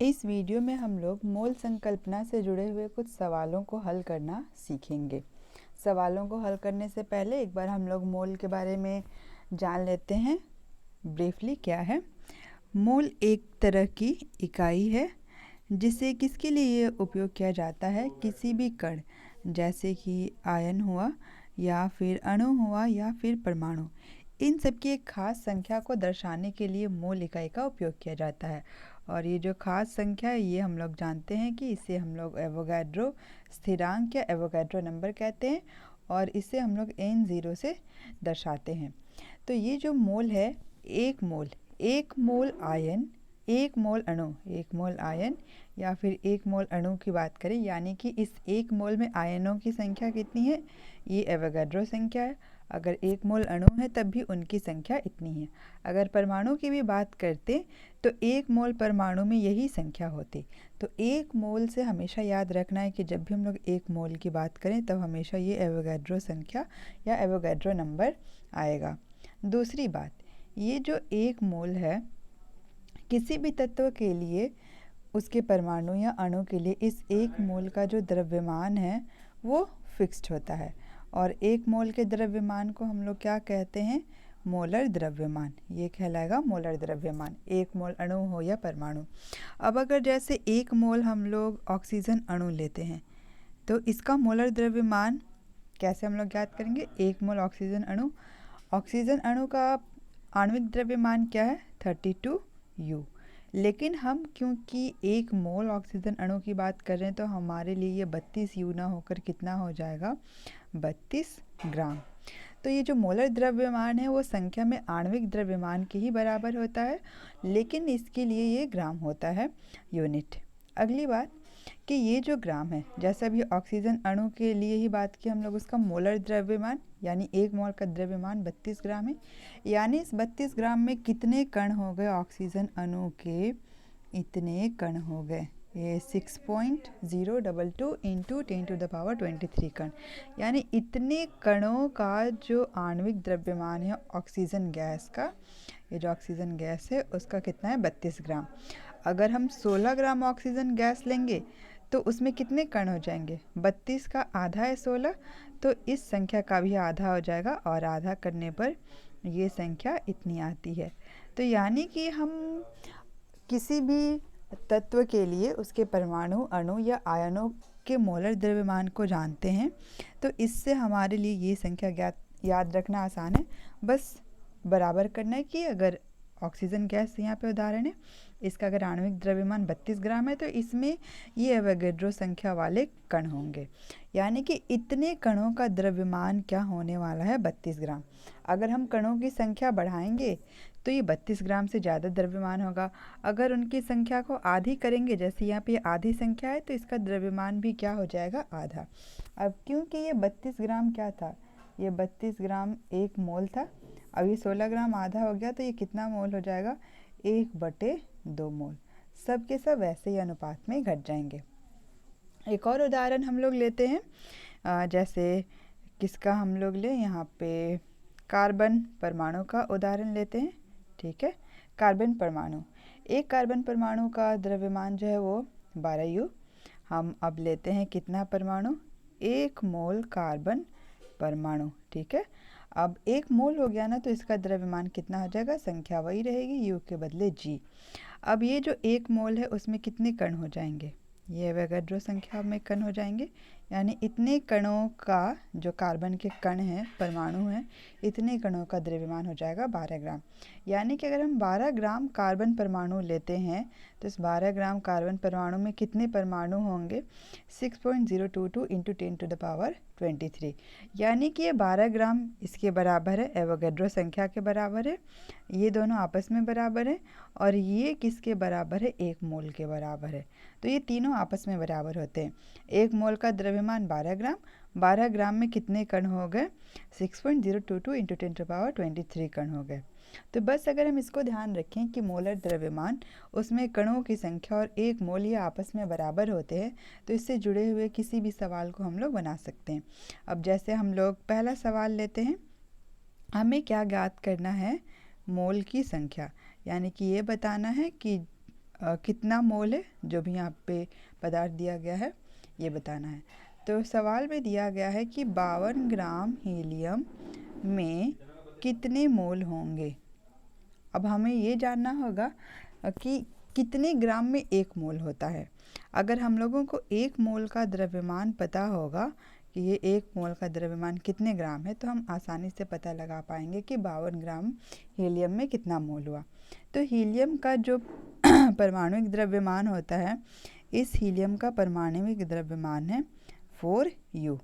इस वीडियो में हम लोग मोल संकल्पना से जुड़े हुए कुछ सवालों को हल करना सीखेंगे। सवालों को हल करने से पहले एक बार हम लोग मोल के बारे में जान लेते हैं। ब्रीफली क्या है मोल? एक तरह की इकाई है जिसे किसके लिए उपयोग किया जाता है? किसी भी कण जैसे कि आयन हुआ या फिर अणु हुआ या फिर परमाणु, इन सब की एक खास संख्या को दर्शाने के लिए मोल इकाई का उपयोग किया जाता है। और ये जो खास संख्या है ये हम लोग जानते हैं कि इसे हम लोग एवोगाड्रो स्थिरांक या एवोगाड्रो नंबर कहते हैं और इसे हम लोग n0 से दर्शाते हैं। तो ये जो मोल है, एक मोल आयन, एक मोल अणु, एक मोल आयन या फिर एक मोल अणु की बात करें, यानी कि इस एक मोल में आयनों की संख्या कितनी है? ये एवोगाड्रो संख्या है। अगर एक मोल अणु है तब भी उनकी संख्या इतनी है। अगर परमाणु की भी बात करते तो एक मोल परमाणु में यही संख्या होती। तो एक मोल से हमेशा याद रखना है कि जब भी हम लोग एक मोल की बात करें तब हमेशा ये एवोगाड्रो संख्या या एवोगाड्रो नंबर आएगा। दूसरी बात, ये जो एक मोल है किसी भी तत्व के लिए उसके परमाणु या अणु के लिए इस एक मोल का जो द्रव्यमान है वो फिक्स्ड होता है। और एक मोल के द्रव्यमान को हम लोग क्या कहते हैं? मोलर द्रव्यमान। ये कहलाएगा मोलर द्रव्यमान, एक मोल अणु हो या परमाणु। अब अगर जैसे एक मोल हम लोग ऑक्सीजन अणु लेते हैं तो इसका मोलर द्रव्यमान कैसे हम लोग ज्ञात करेंगे? एक मोल ऑक्सीजन अणु का आणविक द्रव्यमान क्या है? 32U। लेकिन हम क्योंकि एक मोल ऑक्सीजन अणु की बात कर रहे हैं तो हमारे लिए ये 32U ना होकर कितना हो जाएगा? 32 ग्राम। तो ये जो मोलर द्रव्यमान है वो संख्या में आणविक द्रव्यमान के ही बराबर होता है, लेकिन इसके लिए ये ग्राम होता है, यूनिट। अगली बात कि ये जो ग्राम है, जैसे अभी ऑक्सीजन अणु के लिए ही बात की हम लोग, उसका मोलर द्रव्यमान यानी एक मोल का द्रव्यमान 32 ग्राम है। यानी इस 32 ग्राम में कितने कण हो गए? ऑक्सीजन अणु के इतने कण हो गए, ये 6.022 इंटू 10⁻23 कण। यानी इतने कणों का जो आणविक द्रव्यमान है ऑक्सीजन गैस का, ये जो ऑक्सीजन गैस है उसका कितना है? 32 ग्राम। अगर हम 16 ग्राम ऑक्सीजन गैस लेंगे तो उसमें कितने कण हो जाएंगे? 32 का आधा है 16, तो इस संख्या का भी आधा हो जाएगा और आधा करने पर ये संख्या इतनी आती है। तो यानी कि हम किसी भी तत्व के लिए उसके परमाणु, अणु या आयनों के मोलर द्रव्यमान को जानते हैं, तो इससे हमारे लिए ये संख्या याद रखना आसान है। बस बराबर करना है कि अगर ऑक्सीजन गैस यहाँ पे उदाहरण है, इसका अगर आणविक द्रव्यमान 32 ग्राम है तो इसमें ये एवोगाड्रो संख्या वाले कण होंगे। यानी कि इतने कणों का द्रव्यमान क्या होने वाला है? 32 ग्राम। अगर हम कणों की संख्या बढ़ाएंगे तो ये 32 ग्राम से ज़्यादा द्रव्यमान होगा। अगर उनकी संख्या को आधी करेंगे, जैसे यहाँ पे आधी संख्या है, तो इसका द्रव्यमान भी क्या हो जाएगा? आधा। अब क्योंकि ये 32 ग्राम क्या था? ये 32 ग्राम एक मोल था। अब ये 16 ग्राम आधा हो गया तो ये कितना मोल हो जाएगा? 1/2 मोल। सब के सब वैसे ही अनुपात में घट जाएंगे। एक और उदाहरण हम लोग लेते हैं, जैसे किसका हम लोग ले, यहाँ पे कार्बन परमाणु का उदाहरण लेते हैं। ठीक है, कार्बन परमाणु, एक कार्बन परमाणु का द्रव्यमान जो है वो 12U। हम अब लेते हैं कितना परमाणु? 1 मोल कार्बन परमाणु। ठीक है, अब 1 मोल हो गया ना, तो इसका द्रव्यमान कितना हो जाएगा? संख्या वही रहेगी, U के बदले G। अब ये जो 1 मोल है उसमें कितने कण हो जाएंगे? ये एवोगाड्रो संख्या में कण हो जाएंगे। यानी इतने कणों का, जो कार्बन के कण हैं, परमाणु हैं, इतने कणों का द्रव्यमान हो जाएगा 12 ग्राम। यानी कि अगर हम 12 ग्राम कार्बन परमाणु लेते हैं तो इस 12 ग्राम कार्बन परमाणु में कितने परमाणु होंगे? 6.022 इंटू 10⁻23। यानी कि ये 12 ग्राम इसके बराबर है, एवोगाड्रो संख्या के बराबर है। ये दोनों आपस में बराबर है और ये किसके बराबर है? 1 मोल के बराबर है। तो ये तीनों आपस में बराबर होते हैं। 1 मोल का द्रव्यमान 12 ग्राम, 12 ग्राम में कितने कण हो गए? 6.022 इंटू 10⁻23 कण हो गए। तो बस अगर हम इसको ध्यान रखें कि मोलर द्रव्यमान, उसमें कणों की संख्या और 1 मोल ये आपस में बराबर होते हैं, तो इससे जुड़े हुए किसी भी सवाल को हम लोग बना सकते हैं। अब जैसे हम लोग पहला सवाल लेते हैं, हमें क्या ज्ञात करना है? मोल की संख्या। यानी कि ये बताना है कि कितना मोल है, जो भी यहाँ पे पदार्थ दिया गया है ये बताना है। तो सवाल में दिया गया है कि 52 ग्राम हीलियम में कितने मोल होंगे। अब हमें ये जानना होगा कि कितने ग्राम में एक मोल होता है। अगर हम लोगों को एक मोल का द्रव्यमान पता होगा कि ये एक मोल का द्रव्यमान कितने ग्राम है, तो हम आसानी से पता लगा पाएंगे कि 52 ग्राम हीलियम में कितना मोल हुआ। तो हीलियम का जो परमाणुविक द्रव्यमान होता है, इस हीलियम का परमाणुविक द्रव्यमान है 4U।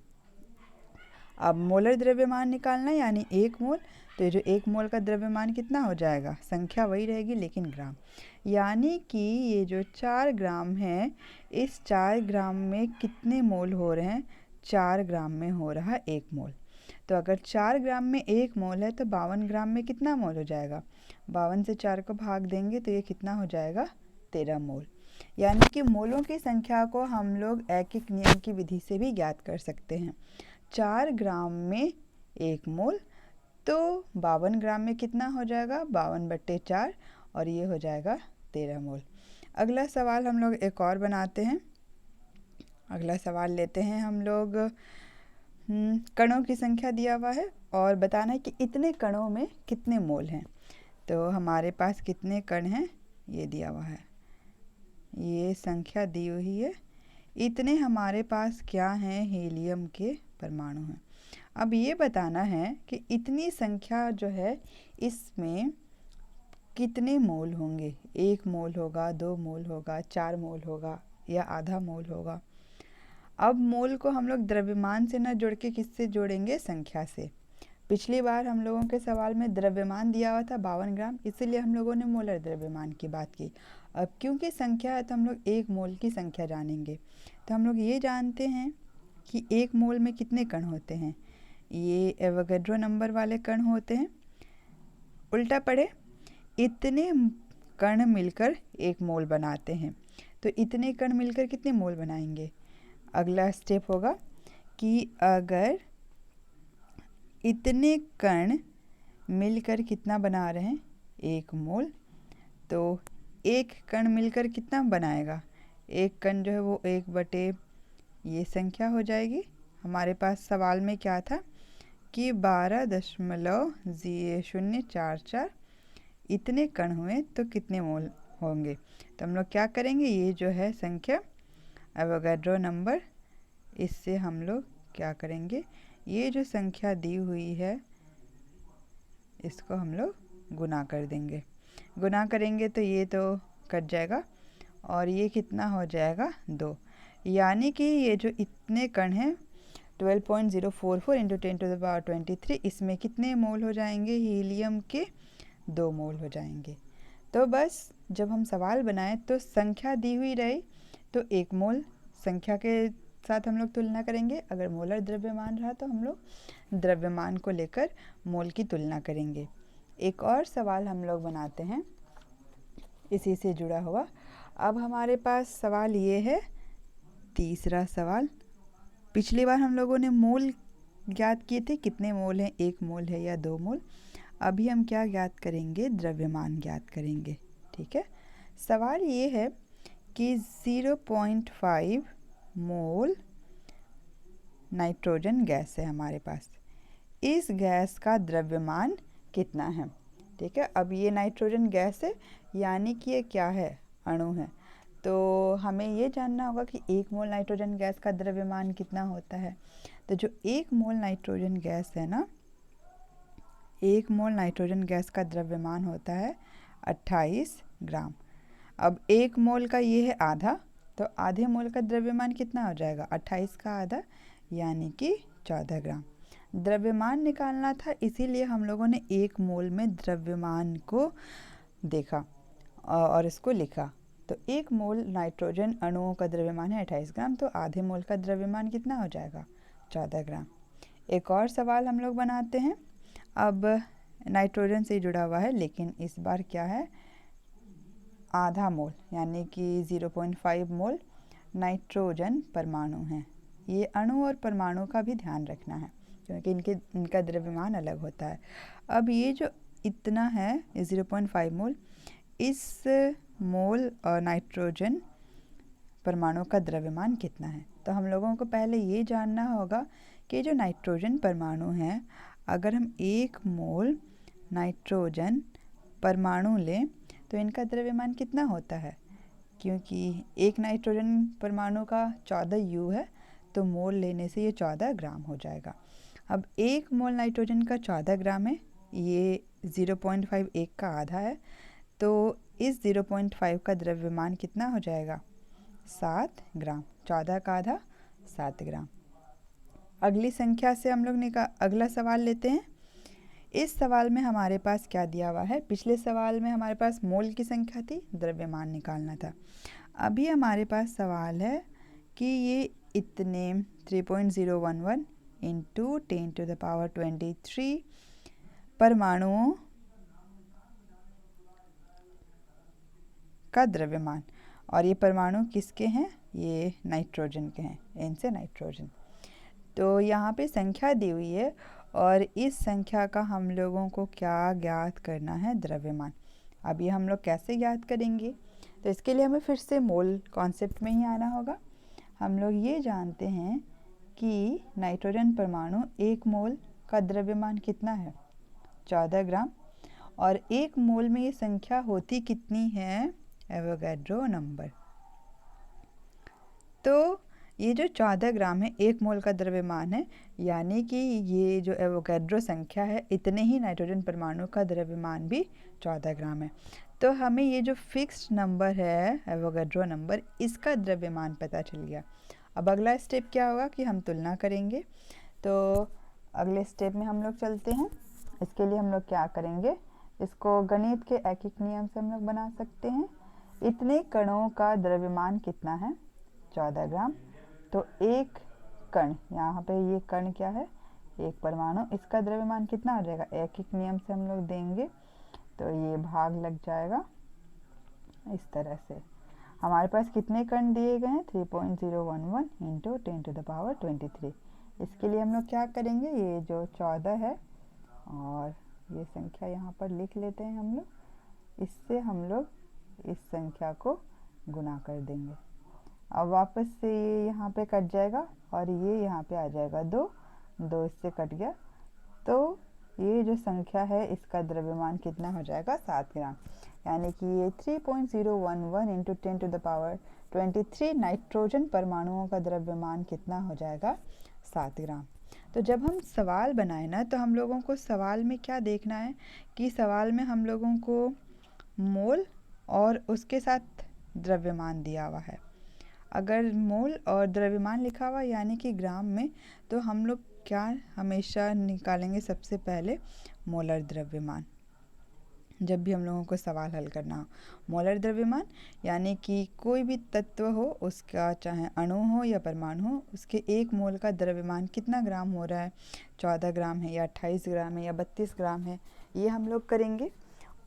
अब मोलर द्रव्यमान निकालना है, यानी एक मोल। तो ये जो एक मोल का द्रव्यमान कितना हो जाएगा, संख्या वही रहेगी लेकिन ग्राम, यानी कि ये जो 4 ग्राम है, इस 4 ग्राम में कितने मोल हो रहे हैं, 4 ग्राम में हो रहा है एक मोल। तो अगर 4 ग्राम में एक मोल है तो 52 ग्राम में कितना मोल हो जाएगा, 52 से 4 को भाग देंगे तो ये कितना हो जाएगा, 13 मोल। यानी कि मोलों की संख्या को हम लोग ऐकिक नियम की विधि से भी ज्ञात कर सकते हैं। 4 ग्राम में एक मोल, तो 52 ग्राम में कितना हो जाएगा, 52/4, और ये हो जाएगा 13 मोल। अगला सवाल हम लोग एक और बनाते हैं। अगला सवाल लेते हैं हम लोग। कणों की संख्या दिया हुआ है और बताना है कि इतने कणों में कितने मोल हैं। तो हमारे पास कितने कण हैं ये दिया हुआ है, ये संख्या दी हुई है। इतने हमारे पास क्या हैं, हीलियम के परमाणु हैं। अब ये बताना है कि इतनी संख्या जो है इसमें कितने मोल होंगे, 1 मोल होगा, 2 मोल होगा, 4 मोल होगा या आधा मोल होगा। अब मोल को हम लोग द्रव्यमान से न जोड़ के किससे जोड़ेंगे, संख्या से। पिछली बार हम लोगों के सवाल में द्रव्यमान दिया हुआ था 52 ग्राम, इसीलिए हम लोगों ने मोलर द्रव्यमान की बात की। अब क्योंकि संख्या है तो हम लोग एक मोल की संख्या जानेंगे। तो हम लोग ये जानते हैं कि एक मोल में कितने कण होते हैं, ये एवोगैड्रो नंबर वाले कण होते हैं। उल्टा पढ़े, इतने कण मिलकर एक मोल बनाते हैं। तो इतने कण मिलकर कितने मोल बनाएंगे। अगला स्टेप होगा कि अगर इतने कण मिलकर कितना बना रहे हैं, 1 मोल, तो एक कण मिलकर कितना बनाएगा, एक कण जो है वो 1/, ये संख्या हो जाएगी। हमारे पास सवाल में क्या था कि 12.044 इतने कण हुए तो कितने मोल होंगे। तो हम लोग क्या करेंगे, ये जो है संख्या एवोगैड्रो नंबर, इससे हम लोग क्या करेंगे, ये जो संख्या दी हुई है इसको हम लोग गुना कर देंगे। गुना करेंगे तो ये तो कट जाएगा और ये कितना हो जाएगा, 2। यानी कि ये जो इतने कण हैं 12.044 × 10⁻23, इसमें कितने मोल हो जाएंगे, हीलियम के 2 मोल हो जाएंगे। तो बस जब हम सवाल बनाएं तो संख्या दी हुई रही तो 1 मोल संख्या के साथ हम लोग तुलना करेंगे। अगर मोलर द्रव्यमान रहा तो हम लोग द्रव्यमान को लेकर मोल की तुलना करेंगे। एक और सवाल हम लोग बनाते हैं इसी से जुड़ा हुआ। अब हमारे पास सवाल ये है, तीसरा सवाल। पिछली बार हम लोगों ने मोल ज्ञात किए थे, कितने मोल हैं, 1 मोल है या 2 मोल। अभी हम क्या ज्ञात करेंगे, द्रव्यमान ज्ञात करेंगे। ठीक है, सवाल ये है कि 0.5 मोल नाइट्रोजन गैस है हमारे पास, इस गैस का द्रव्यमान कितना है। ठीक है, अब ये नाइट्रोजन गैस है यानी कि ये क्या है, अणु है। तो हमें ये जानना होगा कि 1 मोल नाइट्रोजन गैस का द्रव्यमान कितना होता है। तो जो 1 मोल नाइट्रोजन गैस है ना, 1 मोल नाइट्रोजन गैस का द्रव्यमान होता है 28 ग्राम। अब 1 मोल का ये है आधा, तो आधे मोल का द्रव्यमान कितना हो जाएगा, 28 का आधा यानी कि 14 ग्राम। द्रव्यमान निकालना था, इसीलिए हम लोगों ने 1 मोल में द्रव्यमान को देखा और इसको लिखा। तो 1 मोल नाइट्रोजन अणुओं का द्रव्यमान है 28 ग्राम, तो आधे मोल का द्रव्यमान कितना हो जाएगा, 14 ग्राम। एक और सवाल हम लोग बनाते हैं। अब नाइट्रोजन से जुड़ा हुआ है, लेकिन इस बार क्या है, आधा मोल यानी कि 0.5 मोल नाइट्रोजन परमाणु हैं। ये अणु और परमाणु का भी ध्यान रखना है क्योंकि इनका द्रव्यमान अलग होता है। अब ये जो इतना है 0.5 मोल, इस मोल और नाइट्रोजन परमाणु का द्रव्यमान कितना है। तो हम लोगों को पहले ये जानना होगा कि जो नाइट्रोजन परमाणु हैं, अगर हम 1 मोल नाइट्रोजन परमाणु लें तो इनका द्रव्यमान कितना होता है। क्योंकि एक नाइट्रोजन परमाणु का 14 U है, तो मोल लेने से ये 14 ग्राम हो जाएगा। अब 1 मोल नाइट्रोजन का 14 ग्राम है, ये 0.51 का आधा है, तो इस 0.5 का द्रव्यमान कितना हो जाएगा, 7 ग्राम। 14 का आधा 7 ग्राम। अगली संख्या से हम लोग अगला सवाल लेते हैं। इस सवाल में हमारे पास क्या दिया हुआ है। पिछले सवाल में हमारे पास मोल की संख्या थी, द्रव्यमान निकालना था। अभी हमारे पास सवाल है कि ये इतने 3.011 इंटू 10⁻23 परमाणुओं का द्रव्यमान, और ये परमाणु किसके हैं, ये नाइट्रोजन के हैं, एन से नाइट्रोजन। तो यहाँ पे संख्या दी हुई है और इस संख्या का हम लोगों को क्या ज्ञात करना है, द्रव्यमान। अब ये हम लोग कैसे ज्ञात करेंगे, तो इसके लिए हमें फिर से मोल कॉन्सेप्ट में ही आना होगा। हम लोग ये जानते हैं कि नाइट्रोजन परमाणु 1 मोल का द्रव्यमान कितना है, 14 ग्राम, और 1 मोल में ये संख्या होती कितनी है, एवोगैड्रो नंबर। तो ये जो 14 ग्राम है 1 मोल का द्रव्यमान है, यानी कि ये जो एवोगैड्रो संख्या है, इतने ही नाइट्रोजन परमाणु का द्रव्यमान भी 14 ग्राम है। तो हमें ये जो फिक्स्ड नंबर है एवोगैड्रो नंबर, इसका द्रव्यमान पता चल गया। अब अगला स्टेप क्या होगा कि हम तुलना करेंगे। तो अगले स्टेप में हम लोग चलते हैं। इसके लिए हम लोग क्या करेंगे, इसको गणित के ऐकिक नियम से हम लोग बना सकते हैं। इतने कणों का द्रव्यमान कितना है, 14 ग्राम। तो एक कण, यहाँ पे ये कण क्या है, एक परमाणु, इसका द्रव्यमान कितना हो जाएगा, ऐकिक नियम से हम लोग देंगे तो ये भाग लग जाएगा। इस तरह से हमारे पास कितने कण दिए गए हैं, 3.011 इंटू 10⁻23। इसके लिए हम लोग क्या करेंगे, ये जो 14 है और ये संख्या यहाँ पर लिख लेते हैं हम लोग, इससे हम लोग इस संख्या को गुना कर देंगे। अब वापस से ये यहाँ पे कट जाएगा और ये यहाँ पे आ जाएगा 2 इससे कट गया। तो ये जो संख्या है इसका द्रव्यमान कितना हो जाएगा, 7 ग्राम। यानी कि ये 3.011 इंटू 10⁻23 नाइट्रोजन परमाणुओं का द्रव्यमान कितना हो जाएगा, 7 ग्राम। तो जब हम सवाल बनाए ना, तो हम लोगों को सवाल में क्या देखना है कि सवाल में हम लोगों को मोल और उसके साथ द्रव्यमान दिया हुआ है। अगर मोल और द्रव्यमान लिखा हुआ यानी कि ग्राम में, तो हम लोग क्या हमेशा निकालेंगे, सबसे पहले मोलर द्रव्यमान। जब भी हम लोगों को सवाल हल करना हो, मोलर द्रव्यमान यानी कि कोई भी तत्व हो, उसका चाहे अणु हो या परमाणु हो, उसके 1 मोल का द्रव्यमान कितना ग्राम हो रहा है, 14 ग्राम है या 28 ग्राम है या 32 ग्राम है, ये हम लोग करेंगे।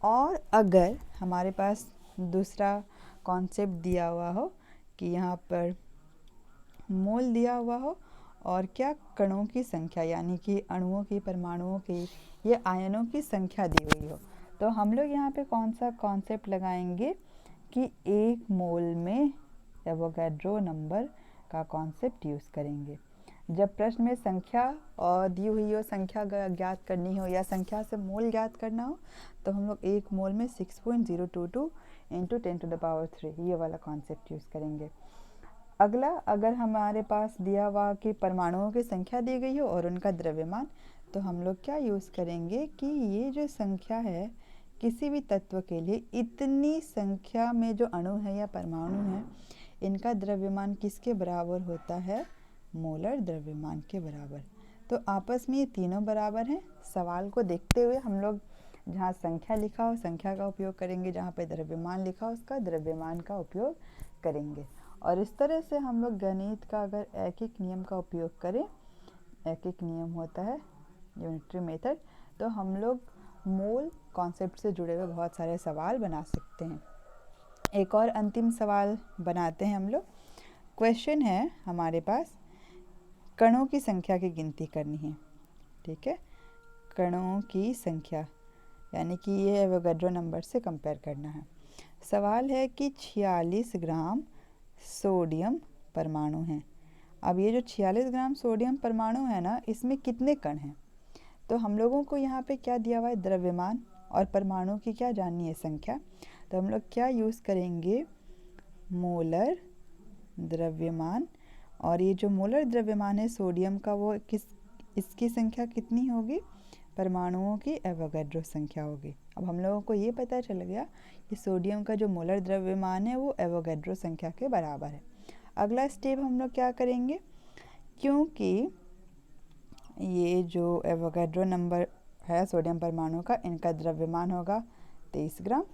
और अगर हमारे पास दूसरा कॉन्सेप्ट दिया हुआ हो कि यहाँ पर मोल दिया हुआ हो और क्या कणों की संख्या यानी कि अणुओं की, परमाणुओं की, ये आयनों की संख्या दी हुई हो, तो हम लोग यहाँ पे कौन सा कॉन्सेप्ट लगाएंगे कि 1 मोल में एवोगैड्रो नंबर का कॉन्सेप्ट यूज़ करेंगे। जब प्रश्न में संख्या और दी हुई हो, संख्या ज्ञात करनी हो या संख्या से मोल ज्ञात करना हो, तो हम लोग 1 मोल में 6.022 इंटू 10⁻3 ये वाला कॉन्सेप्ट यूज़ करेंगे। अगला, अगर हमारे पास दिया हुआ कि परमाणुओं की संख्या दी गई हो और उनका द्रव्यमान, तो हम लोग क्या यूज़ करेंगे कि ये जो संख्या है किसी भी तत्व के लिए, इतनी संख्या में जो अणु है या परमाणु है, इनका द्रव्यमान किसके बराबर होता है, मोलर द्रव्यमान के बराबर। तो आपस में ये तीनों बराबर हैं। सवाल को देखते हुए हम लोग जहाँ संख्या लिखा हो संख्या का उपयोग करेंगे, जहाँ पे द्रव्यमान लिखा हो उसका द्रव्यमान का उपयोग करेंगे। और इस तरह से हम लोग गणित का अगर ऐकिक नियम का उपयोग करें, ऐकिक नियम होता है यूनिटरी मेथड, तो हम लोग मोल कॉन्सेप्ट से जुड़े हुए बहुत सारे सवाल बना सकते हैं। एक और अंतिम सवाल बनाते हैं हम लोग। क्वेश्चन है हमारे पास, कणों की संख्या की गिनती करनी है, ठीक है, कणों की संख्या यानी कि ये एवोगैड्रो नंबर से कंपेयर करना है। सवाल है कि 46 ग्राम सोडियम परमाणु हैं। अब ये जो 46 ग्राम सोडियम परमाणु है ना, इसमें कितने कण हैं? तो हम लोगों को यहाँ पे क्या दिया हुआ है? द्रव्यमान और परमाणु की क्या जाननी है? संख्या। तो हम लोग क्या यूज़ करेंगे? मोलर द्रव्यमान। और ये जो मोलर द्रव्यमान है सोडियम का, वो इसकी संख्या कितनी होगी? परमाणुओं की एवोगैड्रो संख्या होगी। अब हम लोगों को ये पता चल गया कि सोडियम का जो मोलर द्रव्यमान है वो एवोगैड्रो संख्या के बराबर है। अगला स्टेप हम लोग क्या करेंगे? क्योंकि ये जो एवोगैड्रो नंबर है सोडियम परमाणु का, इनका द्रव्यमान होगा 23 ग्राम।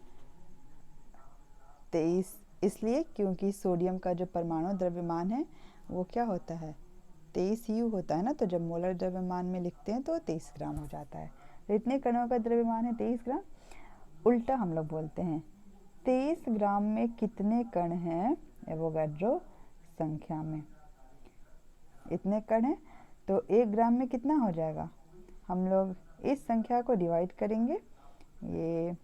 23 इसलिए क्योंकि सोडियम का जो परमाणु द्रव्यमान है वो क्या होता है? 23 U होता है ना। तो जब मोलर द्रव्यमान में लिखते हैं तो 23 ग्राम हो जाता है। तो इतने कणों का द्रव्यमान है 23 ग्राम। उल्टा हम लोग बोलते हैं 23 ग्राम में कितने कण हैं एवोगैड्रो संख्या में? इतने कण हैं। तो 1 ग्राम में कितना हो जाएगा? हम लोग इस संख्या को डिवाइड करेंगे, ये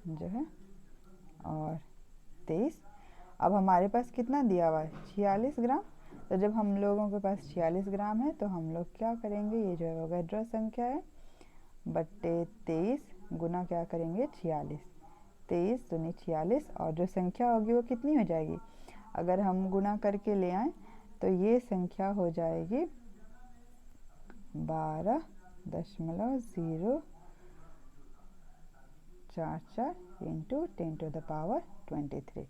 जो है, और 23। अब हमारे पास कितना दिया हुआ है? 46 ग्राम। तो जब हम लोगों के पास 46 ग्राम है तो हम लोग क्या करेंगे? ये जो एवोगैड्रो संख्या है बट्टे 23 गुना क्या करेंगे? 46। 23 दूनी 46, और जो संख्या होगी वो कितनी हो जाएगी? अगर हम गुना करके ले आएँ तो ये संख्या हो जाएगी 12.044 इंटू 10⁻23।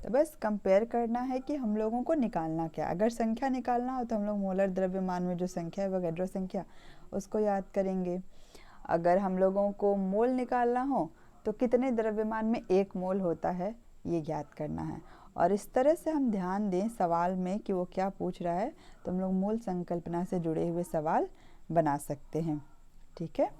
तो बस कंपेयर करना है कि हम लोगों को निकालना क्या। अगर संख्या निकालना हो तो हम लोग मोलर द्रव्यमान में जो संख्या है एवोगैड्रो संख्या, उसको याद करेंगे। अगर हम लोगों को मोल निकालना हो तो कितने द्रव्यमान में 1 मोल होता है, ये ज्ञात करना है। और इस तरह से हम ध्यान दें सवाल में कि वो क्या पूछ रहा है, तो हम लोग मूल संकल्पना से जुड़े हुए सवाल बना सकते हैं। ठीक है।